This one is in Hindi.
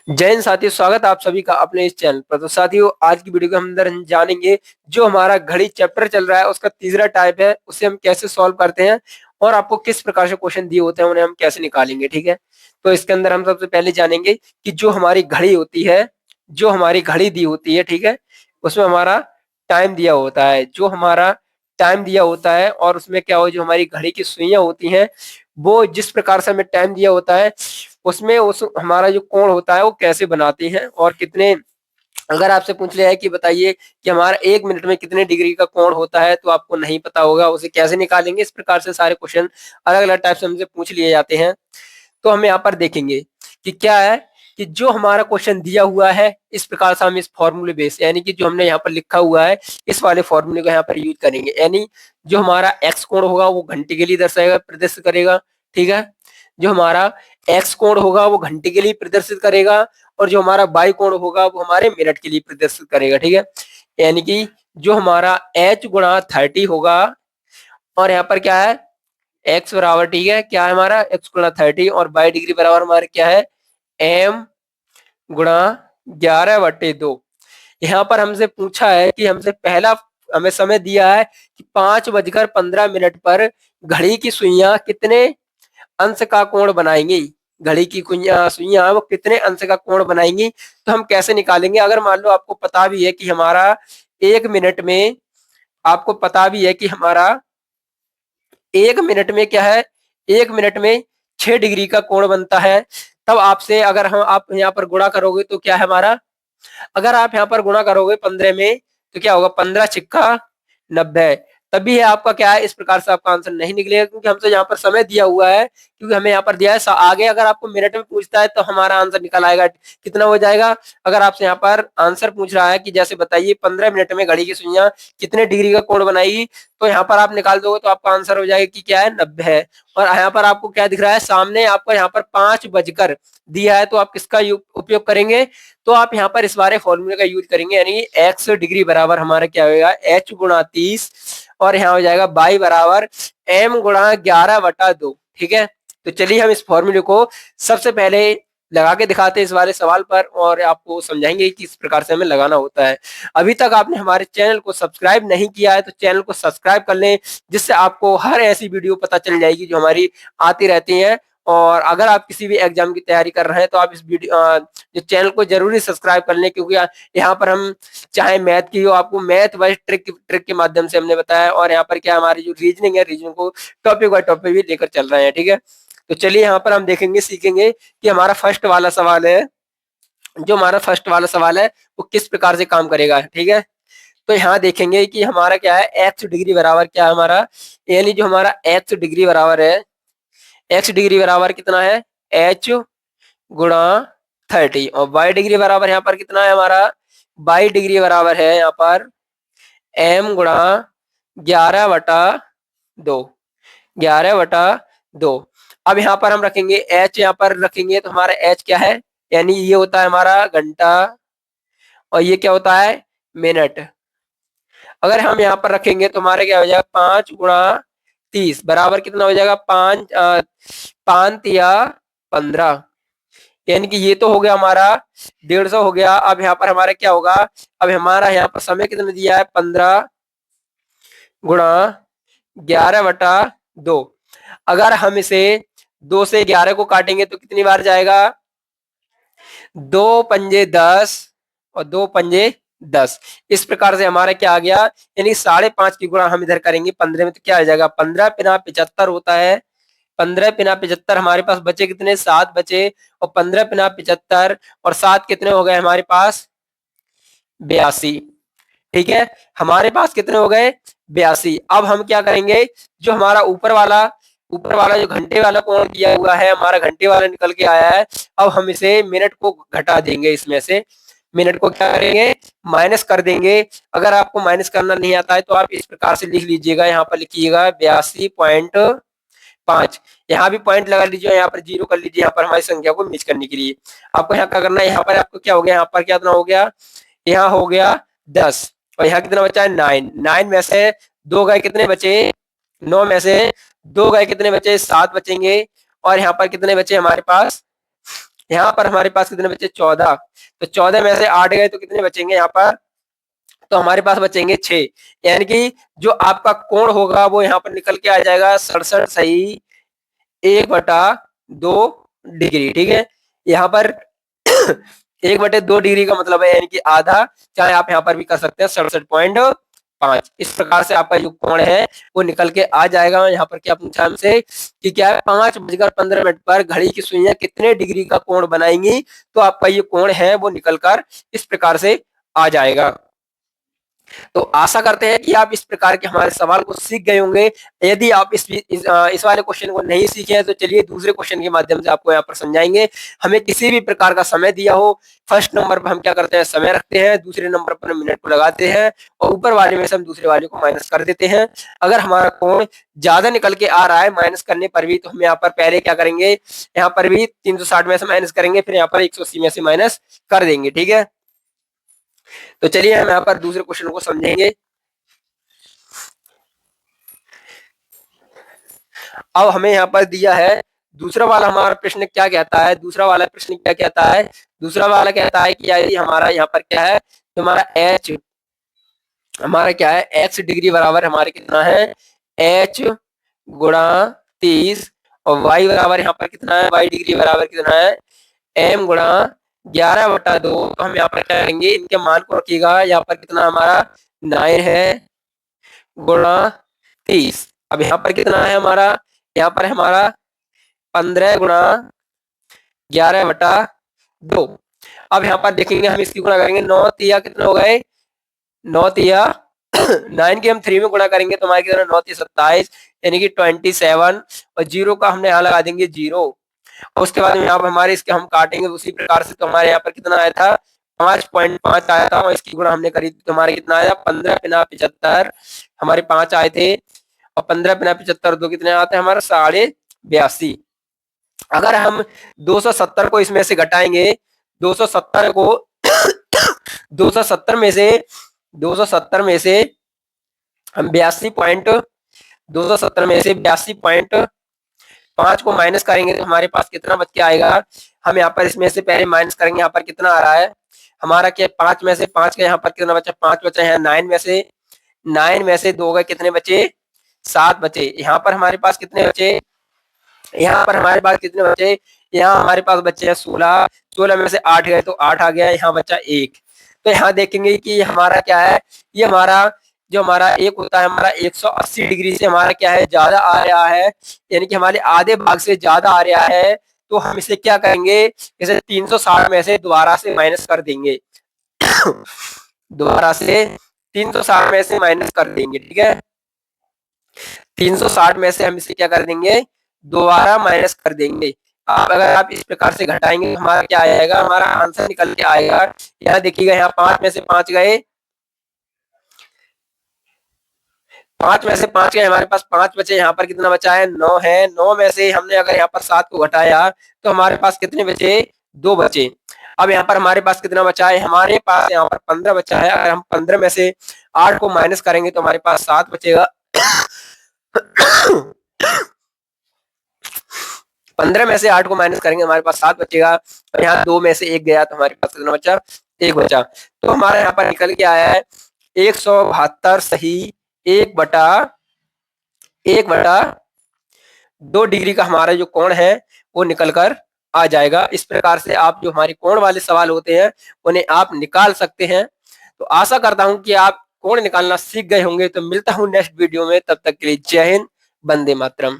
जय हिंद साथियों, स्वागत है आप सभी का अपने इस चैनल पर। तो साथियों, आज की वीडियो के अंदर हम जानेंगे जो हमारा घड़ी चैप्टर चल रहा है उसका तीसरा टाइप है, उसे हम कैसे सॉल्व करते हैं और आपको किस प्रकार से क्वेश्चन दिए होते हैं उन्हें हम कैसे निकालेंगे। ठीक है, तो इसके अंदर हम सबसे पहले जानेंगे कि जो हमारी घड़ी होती है, जो हमारी घड़ी दी होती है, ठीक है, उसमें हमारा टाइम दिया होता है। जो हमारा टाइम दिया होता है और उसमें क्या हो, जो हमारी घड़ी की सुइयां होती हैं वो जिस प्रकार से हमें टाइम दिया होता है उसमें उस हमारा जो कोण होता है वो कैसे बनाते हैं और कितने। अगर आपसे पूछ लिया है कि बताइए कि हमारा 1 मिनट में कितने डिग्री का कोण होता है तो आपको नहीं पता होगा, उसे कैसे निकालेंगे। इस प्रकार से सारे क्वेश्चन अलग अलग टाइप से हमसे पूछ लिए जाते हैं। तो हम यहाँ पर देखेंगे कि क्या है कि जो हमारा क्वेश्चन दिया हुआ है इस प्रकार से हम इस फॉर्मूले बेस यानी कि जो हमने यहाँ पर लिखा हुआ है इस वाले फॉर्मूले को यहाँ पर यूज करेंगे। यानी जो हमारा एक्स कोण होगा वो घंटे के लिए दर्शाएगा, प्रदर्शित करेगा। ठीक है, जो हमारा एक्स कोण होगा वो घंटे के लिए प्रदर्शित करेगा और जो हमारा वाई कोण होगा वो हमारे मिनट के लिए प्रदर्शित करेगा। ठीक है, यानी कि जो हमारा एच गुणा 30 होगा और यहाँ पर क्या है एक्स बराबर, ठीक है, क्या है हमारा एक्स गुणा 30 और बाई डिग्री बराबर हमारे क्या है एम गुणा 11/2। यहाँ पर हमसे पूछा है कि हमसे पहला हमें समय दिया है कि 5:15 पर घड़ी की सुइयां कितने अंश का कोण बनाएंगी। घड़ी की सुइयां वो कितने अंश का कोण बनाएंगी, तो हम कैसे निकालेंगे। अगर मान लो आपको पता भी है कि हमारा 1 मिनट में, आपको पता भी है कि हमारा 1 मिनट में क्या है, 1 मिनट में 6 डिग्री का कोण बनता है। तब आपसे अगर हम आप यहाँ पर गुणा करोगे तो क्या है हमारा, अगर आप यहाँ पर गुणा करोगे 15 में तो क्या होगा, 15×6 = 90। तभी है आपका क्या है, इस प्रकार से आपका आंसर नहीं निकलेगा क्योंकि हमसे यहाँ पर समय दिया हुआ है, क्योंकि हमें यहाँ पर दिया है आगे। अगर आपको मिनट में पूछता है तो हमारा आंसर निकल आएगा, कितना हो जाएगा। अगर आपसे यहाँ पर आंसर पूछ रहा है कि जैसे बताइए 15 मिनट में घड़ी की सुइयां कितने डिग्री का कोण बनाएगी, तो यहाँ पर आप निकाल दोगे तो आपका आंसर हो जाएगा कि क्या है 90 है। और यहाँ पर आपको क्या दिख रहा है, सामने आपको यहाँ पर 5 बजकर दिया है, तो आप किसका उपयोग करेंगे, तो आप यहाँ पर इस बारे फॉर्मूले का यूज करेंगे। यानी एक्स डिग्री बराबर हमारा क्या होगा एच गुणा 30 और यहाँ हो जाएगा बाई बराबर एम गुणा 11/2। ठीक है, तो चलिए हम इस फॉर्मूले को सबसे पहले लगा के दिखाते हैं इस वाले सवाल पर और आपको समझाएंगे कि किस प्रकार से हमें लगाना होता है। अभी तक आपने हमारे चैनल को सब्सक्राइब नहीं किया है तो चैनल को सब्सक्राइब कर लें, जिससे आपको हर ऐसी वीडियो पता चल जाएगी जो हमारी आती रहती है। और अगर आप किसी भी एग्जाम की तैयारी कर रहे हैं तो आप इस वीडियो जो चैनल को जरूरी सब्सक्राइब कर लें, क्योंकि यहाँ पर हम चाहे मैथ की हो, आपको मैथ वाइज ट्रिक के माध्यम से हमने बताया, और यहाँ पर क्या हमारी जो रीजनिंग है रीजनिंग को टॉपिक बाय टॉपिक भी लेकर चल रहे हैं। ठीक है, तो चलिए यहाँ पर हम देखेंगे सीखेंगे कि हमारा फर्स्ट वाला सवाल है, जो हमारा फर्स्ट वाला सवाल है वो किस प्रकार से काम करेगा। ठीक है, तो यहाँ देखेंगे कि हमारा क्या है एक्स डिग्री बराबर क्या है हमारा, यानी जो हमारा एक्स डिग्री बराबर है, एक्स डिग्री बराबर कितना है एच गुणा 30 और वाई डिग्री बराबर यहाँ पर कितना है हमारा, वाई डिग्री बराबर है यहाँ पर एम गुणा 11/2, 11/2। अब यहाँ पर हम रखेंगे एच, यहाँ पर रखेंगे तो हमारा एच क्या है, यानी ये होता है हमारा घंटा और ये क्या होता है मिनट। अगर हम यहाँ पर रखेंगे तो हमारे क्या हो जाएगा 5×30 बराबर कितना हो जाएगा 5×5 = 15। यानी कि ये तो हो गया हमारा 150 हो गया। अब यहाँ पर हमारा क्या होगा, अब हमारा यहाँ पर समय कितना दिया है 15×11/2। अगर हम इसे 2 से 11 को काटेंगे तो कितनी बार जाएगा, 2×5 = 10 और 2×5 = 10। इस प्रकार से हमारा क्या आ गया, यानी 5.5 की गुणा हम इधर करेंगे 15 में तो क्या आ जाएगा 15×75 होता है। 15×75 हमारे पास बचे कितने 7 बचे, और 15×75 और 7 कितने हो गए हमारे पास 82। ठीक है, हमारे पास कितने हो गए 82। अब हम क्या करेंगे, जो हमारा ऊपर वाला जो घंटे वाला कोण दिया हुआ है, हमारा घंटे वाला निकल के आया है। अब हम इसे मिनट को घटा देंगे, इसमें से मिनट को क्या करेंगे माइनस कर देंगे। अगर आपको माइनस करना नहीं आता है तो आप इस प्रकार से लिख लीजिएगा, यहाँ पर लिखिएगा 82.5। यहाँ भी पॉइंट लगा लीजिए, यहाँ पर 0 कर लीजिए, यहाँ पर हमारी संख्या को मिस करने के लिए। आपको यहाँ क्या करना है, यहाँ पर आपको क्या हो गया, यहाँ पर कितना हो गया, यहाँ हो गया 10 और यहाँ कितना बचा है 9। 9 में से 2 गए कितने बचे, 9 में से 2 गए कितने बचे 7 बचेंगे, और यहाँ पर कितने बचे हमारे पास यहाँ पर हमारे पास कितने बचे 14, तो 14 में से 8 गए तो कितने बचेंगे यहाँ पर, तो हमारे पास बचेंगे 6। यानी कि जो आपका कोण होगा वो यहाँ पर निकल के आ जाएगा 67 सही 1/2 डिग्री। ठीक है, यहाँ पर 1/2 डिग्री का मतलब है यानी कि आधा, चाहे आप यहाँ पर भी कर सकते हैं 67.5। इस प्रकार से आपका जो कोण है वो निकल के आ जाएगा। यहाँ पर क्या पूछा हमसे कि क्या है 5:15 पर घड़ी की सुइयां कितने डिग्री का कोण बनाएंगी, तो आपका ये कोण है वो निकलकर इस प्रकार से आ जाएगा। तो आशा करते हैं कि आप इस प्रकार के हमारे सवाल को सीख गए होंगे। यदि आप इस वाले क्वेश्चन को नहीं सीखे हैं तो चलिए दूसरे क्वेश्चन के माध्यम से आपको यहाँ पर समझाएंगे। हमें किसी भी प्रकार का समय दिया हो, फर्स्ट नंबर पर हम क्या करते हैं समय रखते हैं, दूसरे नंबर पर मिनट को लगाते हैं और ऊपर वाले में से हम दूसरे वाले को माइनस कर देते हैं। अगर हमारा कोण ज्यादा निकल के आ रहा है माइनस करने पर भी, तो हम यहाँ पर पहले क्या करेंगे, यहाँ पर भी 360 में से माइनस करेंगे, फिर यहाँ पर 180 में से माइनस कर देंगे। ठीक है, तो चलिए हम यहाँ पर दूसरे क्वेश्चन को समझेंगे। अब हमें यहाँ पर दिया है दूसरा वाला हमारा प्रश्न क्या कहता है, दूसरा वाला प्रश्न क्या कहता है, दूसरा वाला कहता है कि यदि हमारा यहाँ पर क्या है, तो हमारा एच हमारा क्या है एक्स डिग्री बराबर हमारे कितना है एच गुणा 30 और वाई बराबर यहाँ पर कितना है वाई डिग्री बराबर कितना है एम गुणा 11/2। तो हम यहाँ पर क्या करेंगे, इनके मान को रखिएगा, यहाँ पर कितना हमारा 9 है गुणा 30। अब यहाँ पर कितना है हमारा, यहाँ पर हमारा 15 गुणा 11/2। अब यहाँ पर देखेंगे हम इसकी गुणा करेंगे, 9 तिया कितने हो गए, 9 तिया 9 के हम 3 में गुणा करेंगे तो हमारे कितना 9 तिया 27 यानी कि 27 और जीरो का हमने यहाँ लगा देंगे 0। और उसके बाद यहाँ पर हमारे इसके हम काटेंगे उसी प्रकार से, तो हमारे यहाँ पर कितना आया था 5.5 आया था और इसकी गुणा हमने करी तो हमारे कितना आया 15×75 हमारे 5 आए थे और 15×75 दो कितने आते हैं हमारा 82.5। अगर हम 270 को इसमें से घटाएंगे, 270 को 270 में से 270 में से हम 270 में से 82.5 को माइनस करेंगे तो हमारे पास कितना बच के आएगा। हम यहाँ पर इसमें से पहले माइनस करेंगे, यहाँ पर कितना आ रहा है हमारा क्या 5 में से 5 का यहाँ पर कितना बचा 5 बचा है 9 में से 2 गए कितने बचे 7 बचे। यहाँ पर हमारे पास कितने बचे, यहाँ पर हमारे पास कितने बचे, यहाँ हमारे पास बचे हैं 16, 16 में से 8 गए तो 8 आ गया, यहाँ बचा 1। तो यहाँ देखेंगे कि हमारा क्या है, ये हमारा जो हमारा एक होता है हमारा 180 डिग्री से हमारा क्या है ज्यादा आ रहा है, यानी कि हमारे आधे भाग से ज्यादा आ रहा है। तो हम इसे क्या करेंगे, इसे 360 में से दोबारा से माइनस कर देंगे दोबारा से 360 में से माइनस कर देंगे। ठीक है, 360 में से हम इसे क्या कर देंगे दोबारा माइनस कर देंगे। अब अगर आप इस प्रकार से घटाएंगे तो हमारा क्या आएगा, हमारा आंसर निकल के आएगा। यहाँ देखिएगा यहाँ 5 में से 5 गए, 5 में से 5 गए हमारे पास 5 बचे, यहाँ पर कितना बचा है 9 है। 9 में से हमने अगर यहाँ पर 7 को घटाया तो हमारे पास कितने बचे 2 बचे। अब यहाँ पर हमारे पास कितना बचा है, हमारे पास यहाँ पर 15 बचा है। अगर हम 15 में से 8 को माइनस करेंगे तो हमारे पास 7 बचेगा 15 में से 8 को माइनस करेंगे हमारे पास 7 बचेगा और यहाँ 2 में से 1 गया तो हमारे पास कितना बचा 1 बचा। तो हमारे यहाँ पर निकल के आया है 172 सही 1/2 डिग्री का हमारा जो कोण है वो निकल कर आ जाएगा। इस प्रकार से आप जो हमारे कोण वाले सवाल होते हैं उन्हें आप निकाल सकते हैं। तो आशा करता हूं कि आप कोण निकालना सीख गए होंगे। तो मिलता हूं नेक्स्ट वीडियो में, तब तक के लिए जय हिंद, वंदे मातरम।